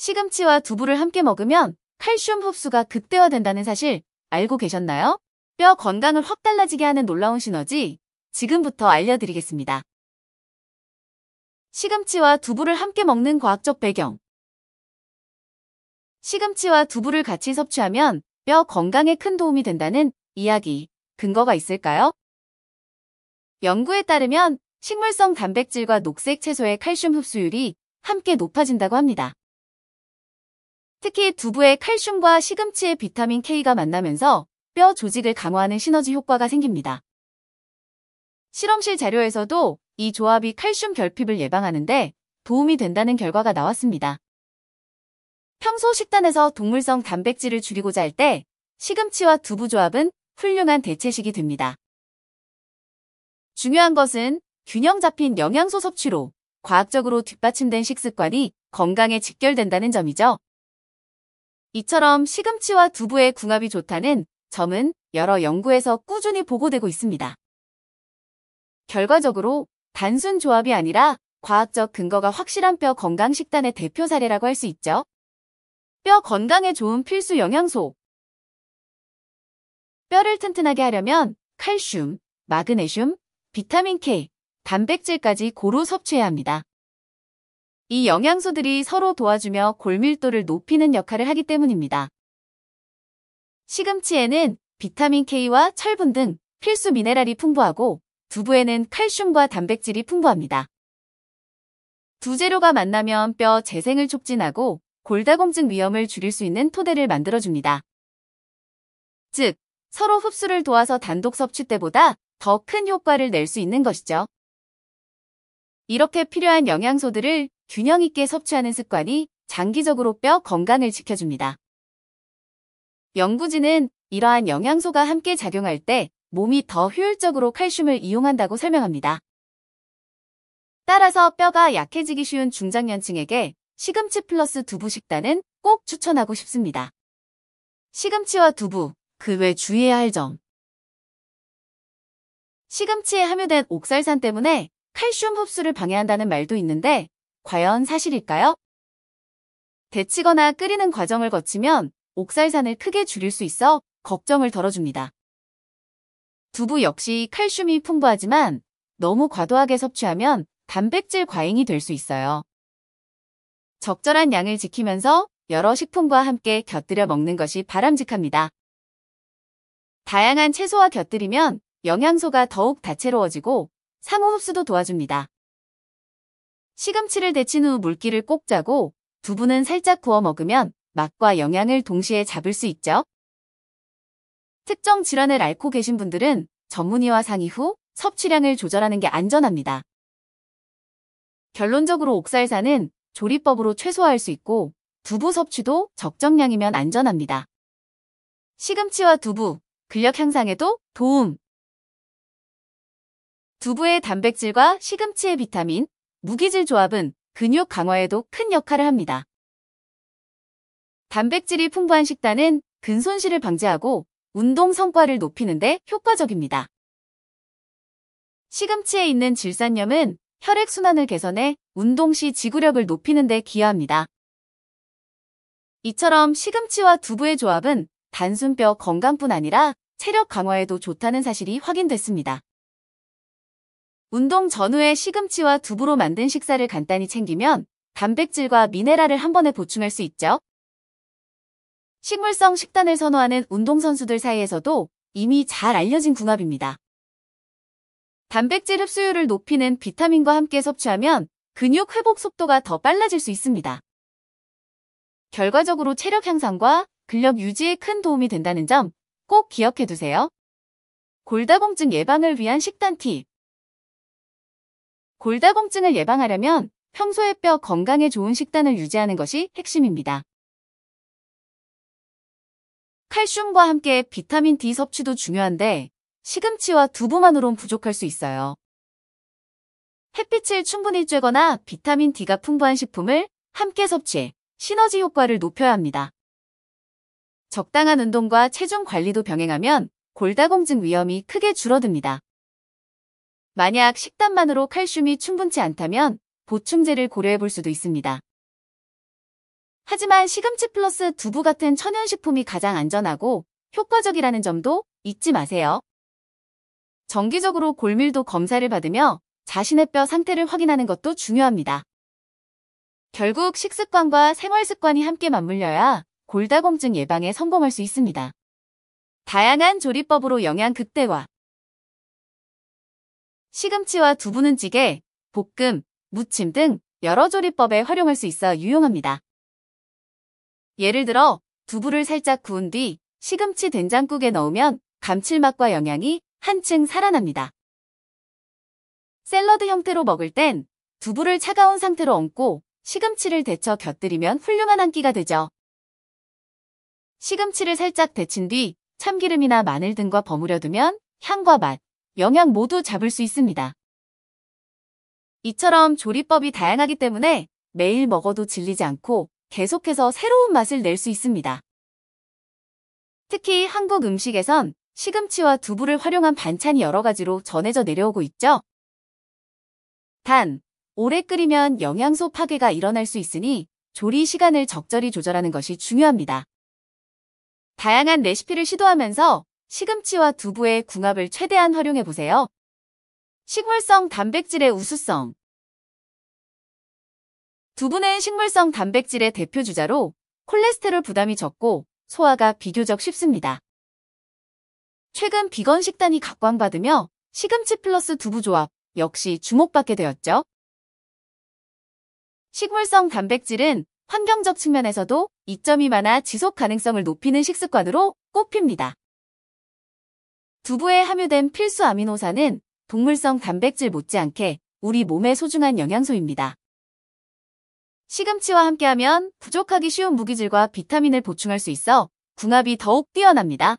시금치와 두부를 함께 먹으면 칼슘 흡수가 극대화된다는 사실 알고 계셨나요? 뼈 건강을 확 달라지게 하는 놀라운 시너지 지금부터 알려드리겠습니다. 시금치와 두부를 함께 먹는 과학적 배경. 시금치와 두부를 같이 섭취하면 뼈 건강에 큰 도움이 된다는 이야기, 근거가 있을까요? 연구에 따르면 식물성 단백질과 녹색 채소의 칼슘 흡수율이 함께 높아진다고 합니다. 특히 두부의 칼슘과 시금치의 비타민 K가 만나면서 뼈 조직을 강화하는 시너지 효과가 생깁니다. 실험실 자료에서도 이 조합이 칼슘 결핍을 예방하는데 도움이 된다는 결과가 나왔습니다. 평소 식단에서 동물성 단백질을 줄이고자 할 때 시금치와 두부 조합은 훌륭한 대체식이 됩니다. 중요한 것은 균형 잡힌 영양소 섭취로 과학적으로 뒷받침된 식습관이 건강에 직결된다는 점이죠. 이처럼 시금치와 두부의 궁합이 좋다는 점은 여러 연구에서 꾸준히 보고되고 있습니다. 결과적으로 단순 조합이 아니라 과학적 근거가 확실한 뼈 건강 식단의 대표 사례라고 할 수 있죠. 뼈 건강에 좋은 필수 영양소. 뼈를 튼튼하게 하려면 칼슘, 마그네슘, 비타민 K, 단백질까지 고루 섭취해야 합니다. 이 영양소들이 서로 도와주며 골밀도를 높이는 역할을 하기 때문입니다. 시금치에는 비타민 K와 철분 등 필수 미네랄이 풍부하고 두부에는 칼슘과 단백질이 풍부합니다. 두 재료가 만나면 뼈 재생을 촉진하고 골다공증 위험을 줄일 수 있는 토대를 만들어줍니다. 즉, 서로 흡수를 도와서 단독 섭취 때보다 더 큰 효과를 낼 수 있는 것이죠. 이렇게 필요한 영양소들을 균형 있게 섭취하는 습관이 장기적으로 뼈 건강을 지켜줍니다. 연구진은 이러한 영양소가 함께 작용할 때 몸이 더 효율적으로 칼슘을 이용한다고 설명합니다. 따라서 뼈가 약해지기 쉬운 중장년층에게 시금치 플러스 두부 식단은 꼭 추천하고 싶습니다. 시금치와 두부, 그 외 주의해야 할 점. 시금치에 함유된 옥살산 때문에 칼슘 흡수를 방해한다는 말도 있는데 과연 사실일까요? 데치거나 끓이는 과정을 거치면 옥살산을 크게 줄일 수 있어 걱정을 덜어줍니다. 두부 역시 칼슘이 풍부하지만 너무 과도하게 섭취하면 단백질 과잉이 될 수 있어요. 적절한 양을 지키면서 여러 식품과 함께 곁들여 먹는 것이 바람직합니다. 다양한 채소와 곁들이면 영양소가 더욱 다채로워지고 상호 흡수도 도와줍니다. 시금치를 데친 후 물기를 꼭 짜고 두부는 살짝 구워 먹으면 맛과 영양을 동시에 잡을 수 있죠. 특정 질환을 앓고 계신 분들은 전문의와 상의 후 섭취량을 조절하는 게 안전합니다. 결론적으로 옥살산은 조리법으로 최소화할 수 있고 두부 섭취도 적정량이면 안전합니다. 시금치와 두부, 근력 향상에도 도움! 두부의 단백질과 시금치의 비타민, 무기질 조합은 근육 강화에도 큰 역할을 합니다. 단백질이 풍부한 식단은 근손실을 방지하고 운동 성과를 높이는 데 효과적입니다. 시금치에 있는 질산염은 혈액순환을 개선해 운동 시 지구력을 높이는 데 기여합니다. 이처럼 시금치와 두부의 조합은 단순 뼈 건강뿐 아니라 체력 강화에도 좋다는 사실이 확인됐습니다. 운동 전후에 시금치와 두부로 만든 식사를 간단히 챙기면 단백질과 미네랄을 한 번에 보충할 수 있죠. 식물성 식단을 선호하는 운동선수들 사이에서도 이미 잘 알려진 궁합입니다. 단백질 흡수율을 높이는 비타민과 함께 섭취하면 근육 회복 속도가 더 빨라질 수 있습니다. 결과적으로 체력 향상과 근력 유지에 큰 도움이 된다는 점 꼭 기억해 두세요. 골다공증 예방을 위한 식단 팁. 골다공증을 예방하려면 평소에 뼈 건강에 좋은 식단을 유지하는 것이 핵심입니다. 칼슘과 함께 비타민 D 섭취도 중요한데 시금치와 두부만으론 부족할 수 있어요. 햇빛을 충분히 쬐거나 비타민 D가 풍부한 식품을 함께 섭취해 시너지 효과를 높여야 합니다. 적당한 운동과 체중 관리도 병행하면 골다공증 위험이 크게 줄어듭니다. 만약 식단만으로 칼슘이 충분치 않다면 보충제를 고려해 볼 수도 있습니다. 하지만 시금치 플러스 두부 같은 천연식품이 가장 안전하고 효과적이라는 점도 잊지 마세요. 정기적으로 골밀도 검사를 받으며 자신의 뼈 상태를 확인하는 것도 중요합니다. 결국 식습관과 생활습관이 함께 맞물려야 골다공증 예방에 성공할 수 있습니다. 다양한 조리법으로 영양 극대화. 시금치와 두부는 찌개, 볶음, 무침 등 여러 조리법에 활용할 수 있어 유용합니다. 예를 들어 두부를 살짝 구운 뒤 시금치 된장국에 넣으면 감칠맛과 영양이 한층 살아납니다. 샐러드 형태로 먹을 땐 두부를 차가운 상태로 얹고 시금치를 데쳐 곁들이면 훌륭한 한 끼가 되죠. 시금치를 살짝 데친 뒤 참기름이나 마늘 등과 버무려 두면 향과 맛, 영양 모두 잡을 수 있습니다. 이처럼 조리법이 다양하기 때문에 매일 먹어도 질리지 않고 계속해서 새로운 맛을 낼 수 있습니다. 특히 한국 음식에선 시금치와 두부를 활용한 반찬이 여러 가지로 전해져 내려오고 있죠. 단, 오래 끓이면 영양소 파괴가 일어날 수 있으니 조리 시간을 적절히 조절하는 것이 중요합니다. 다양한 레시피를 시도하면서 시금치와 두부의 궁합을 최대한 활용해보세요. 식물성 단백질의 우수성. 두부는 식물성 단백질의 대표 주자로 콜레스테롤 부담이 적고 소화가 비교적 쉽습니다. 최근 비건 식단이 각광받으며 시금치 플러스 두부 조합 역시 주목받게 되었죠. 식물성 단백질은 환경적 측면에서도 이점이 많아 지속 가능성을 높이는 식습관으로 꼽힙니다. 두부에 함유된 필수 아미노산은 동물성 단백질 못지않게 우리 몸의 소중한 영양소입니다. 시금치와 함께하면 부족하기 쉬운 무기질과 비타민을 보충할 수 있어 궁합이 더욱 뛰어납니다.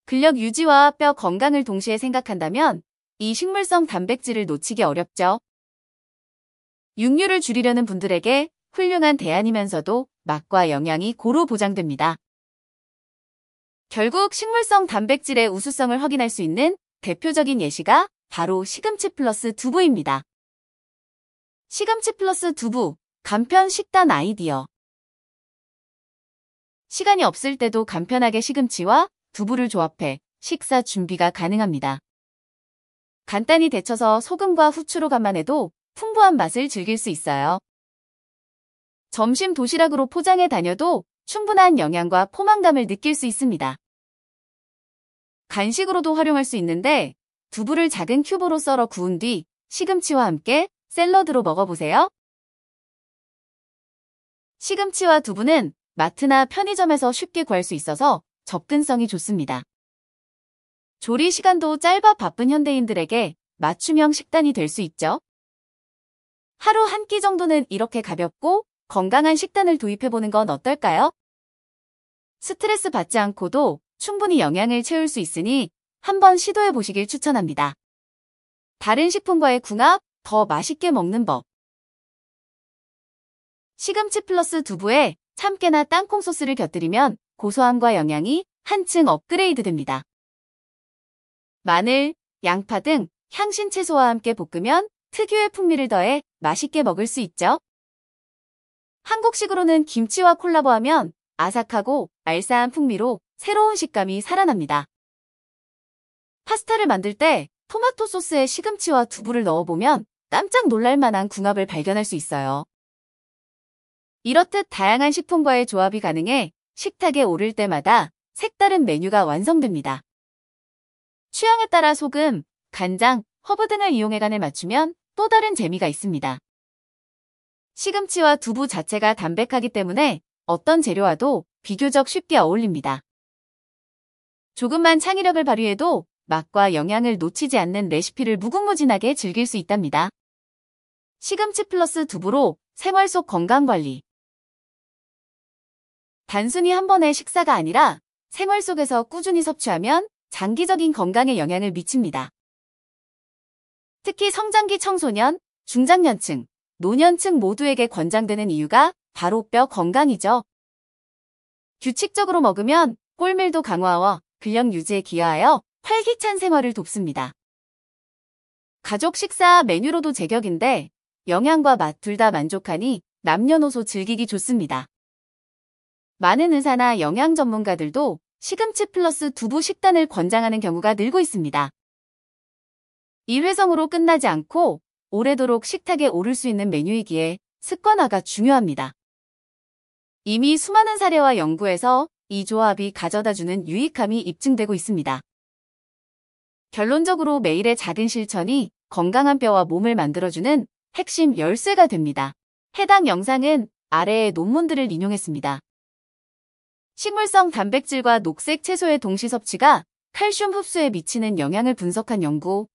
근력 유지와 뼈 건강을 동시에 생각한다면 이 식물성 단백질을 놓치기 어렵죠. 육류를 줄이려는 분들에게 훌륭한 대안이면서도 맛과 영양이 고루 보장됩니다. 결국 식물성 단백질의 우수성을 확인할 수 있는 대표적인 예시가 바로 시금치 플러스 두부입니다. 시금치 플러스 두부, 간편 식단 아이디어. 시간이 없을 때도 간편하게 시금치와 두부를 조합해 식사 준비가 가능합니다. 간단히 데쳐서 소금과 후추로 간만 해도 풍부한 맛을 즐길 수 있어요. 점심 도시락으로 포장해 다녀도 충분한 영양과 포만감을 느낄 수 있습니다. 간식으로도 활용할 수 있는데 두부를 작은 큐브로 썰어 구운 뒤 시금치와 함께 샐러드로 먹어보세요. 시금치와 두부는 마트나 편의점에서 쉽게 구할 수 있어서 접근성이 좋습니다. 조리 시간도 짧아 바쁜 현대인들에게 맞춤형 식단이 될 수 있죠. 하루 한 끼 정도는 이렇게 가볍고 건강한 식단을 도입해보는 건 어떨까요? 스트레스 받지 않고도 충분히 영양을 채울 수 있으니 한번 시도해보시길 추천합니다. 다른 식품과의 궁합, 더 맛있게 먹는 법. 시금치 플러스 두부에 참깨나 땅콩 소스를 곁들이면 고소함과 영양이 한층 업그레이드 됩니다. 마늘, 양파 등 향신 채소와 함께 볶으면 특유의 풍미를 더해 맛있게 먹을 수 있죠. 한국식으로는 김치와 콜라보하면 아삭하고 알싸한 풍미로 새로운 식감이 살아납니다. 파스타를 만들 때 토마토 소스에 시금치와 두부를 넣어보면 깜짝 놀랄 만한 궁합을 발견할 수 있어요. 이렇듯 다양한 식품과의 조합이 가능해 식탁에 오를 때마다 색다른 메뉴가 완성됩니다. 취향에 따라 소금, 간장, 허브 등을 이용해 간을 맞추면 또 다른 재미가 있습니다. 시금치와 두부 자체가 담백하기 때문에 어떤 재료와도 비교적 쉽게 어울립니다. 조금만 창의력을 발휘해도 맛과 영양을 놓치지 않는 레시피를 무궁무진하게 즐길 수 있답니다. 시금치 플러스 두부로 생활 속 건강관리. 단순히 한 번의 식사가 아니라 생활 속에서 꾸준히 섭취하면 장기적인 건강에 영향을 미칩니다. 특히 성장기 청소년, 중장년층, 노년층 모두에게 권장되는 이유가 바로 뼈 건강이죠. 규칙적으로 먹으면 골밀도 강화와 근력 유지에 기여하여 활기찬 생활을 돕습니다. 가족 식사 메뉴로도 제격인데 영양과 맛 둘 다 만족하니 남녀노소 즐기기 좋습니다. 많은 의사나 영양 전문가들도 시금치 플러스 두부 식단을 권장하는 경우가 늘고 있습니다. 이 회성으로 끝나지 않고 오래도록 식탁에 오를 수 있는 메뉴이기에 습관화가 중요합니다. 이미 수많은 사례와 연구에서 이 조합이 가져다주는 유익함이 입증되고 있습니다. 결론적으로 매일의 작은 실천이 건강한 뼈와 몸을 만들어주는 핵심 열쇠가 됩니다. 해당 영상은 아래의 논문들을 인용했습니다. 식물성 단백질과 녹색 채소의 동시 섭취가 칼슘 흡수에 미치는 영향을 분석한 연구,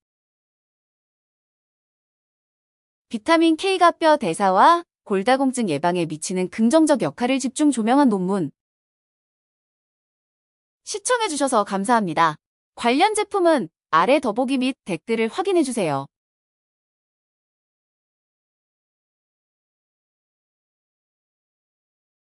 비타민 K가 뼈 대사와 골다공증 예방에 미치는 긍정적 역할을 집중 조명한 논문. 시청해주셔서 감사합니다. 관련 제품은 아래 더보기 및 댓글을 확인해주세요.